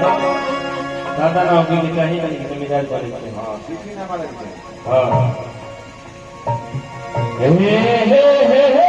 दादा नाव की चाहिए नहीं जिम्मेदार वाले हां किसी ना वाले हां हे हे हे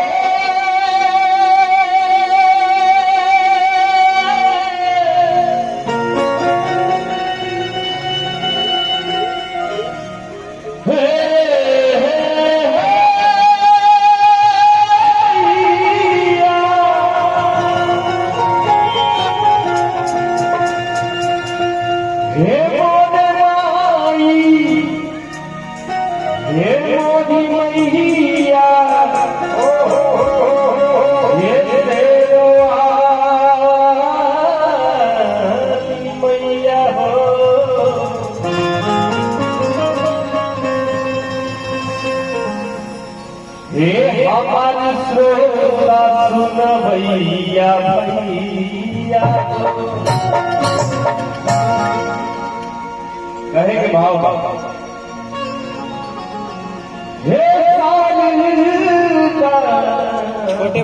हमारी श्रोता सुन भैया भैया कहे के भाव हे छोटे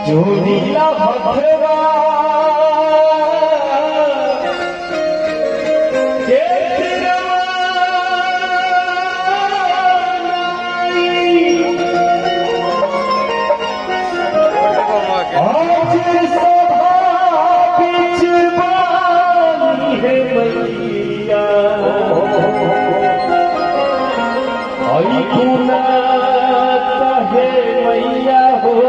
जो नीला भद्रवा आज सभा बीच बानी है मैया आई तू ना